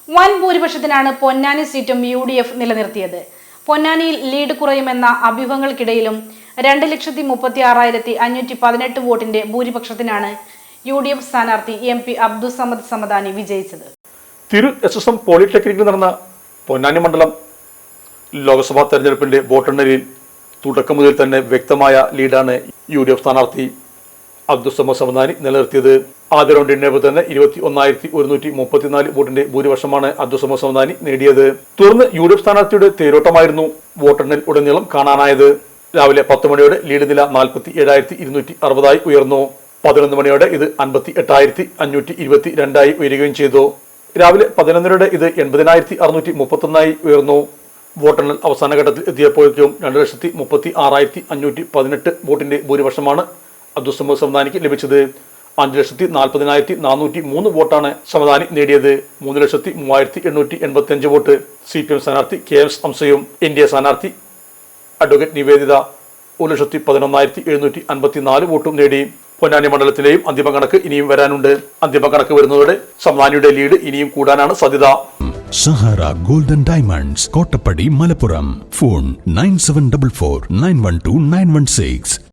വൻ ഭൂരിപക്ഷത്തിനാണ് പൊന്നാനി സീറ്റും UDF നിലനിർത്തിയത്. പൊന്നാനിയിൽ ലീഡ് കുറയുമെന്ന അഭ്യൂഹങ്ങൾക്കിടയിലും 2,36,518 വോട്ടിന്റെ ഭൂരിപക്ഷത്തിനാണ് UDF സ്ഥാനാർത്ഥി MP അബ്ദുസമദ് സമദാനി വിജയിച്ചത്. തിരു SSM പോളിടെക്നിക്കിൽ നടന്ന പൊന്നാനി മണ്ഡലം ലോക്സഭാ തെരഞ്ഞെടുപ്പിന്റെ വോട്ടെണ്ണലിൽ തുടക്കം മുതൽ തന്നെ വ്യക്തമായ ലീഡാണ് UDF സ്ഥാനാർത്ഥി അബ്ദുസമദ് സമദാനി നിലനിർത്തിയത്. ആദ്യ റൗണ്ടിന് തന്നെ 21,134 വോട്ടിന്റെ ഭൂരിപക്ഷമാണ് അബ്ദുസമദ് സമദാനി നേടിയത്. തുടർന്ന് UDF സ്ഥാനാർത്ഥിയുടെ തേരോട്ടമായിരുന്നു വോട്ടെണ്ണൽ ഉടനീളം കാണാനായത്. രാവിലെ 10 മണിയോടെ ലീഡ് നില 47,260 ഉയർന്നു. 11 മണിയോടെ ഇത് 58,522 ഉയരുകയും ചെയ്തു. രാവിലെ 11 ഇത് 80,631 ഉയർന്നു. വോട്ടെണ്ണൽ അവസാന ഘട്ടത്തിൽ എത്തിയപ്പോഴേക്കും 2,36,518 വോട്ടിന്റെ ഭൂരിപക്ഷമാണ് അബ്ദുസമദ് സമദാനിക്ക് ലഭിച്ചത്. 5,40,403 വോട്ടാണ് സമദാനി നേടിയത്. 3,03,885 വോട്ട് CPM സ്ഥാനാർത്ഥി KM ഹംസയും NDA സ്ഥാനാർത്ഥി അഡ്വക്കേറ്റ് നിവേദിത 1,11,754 വോട്ടും നേടി. പൊന്നാനി മണ്ഡലത്തിലെയും അന്തിമ കണക്ക് ഇനിയും വരാനുണ്ട്. അന്തിമ കണക്ക് വരുന്നതോടെ സമദാനിയുടെ ലീഡ് ഇനിയും കൂടാനാണ് സാധ്യത. Sahara golden diamonds, Kottappadi, Malappuram. Phone 9744 912 916.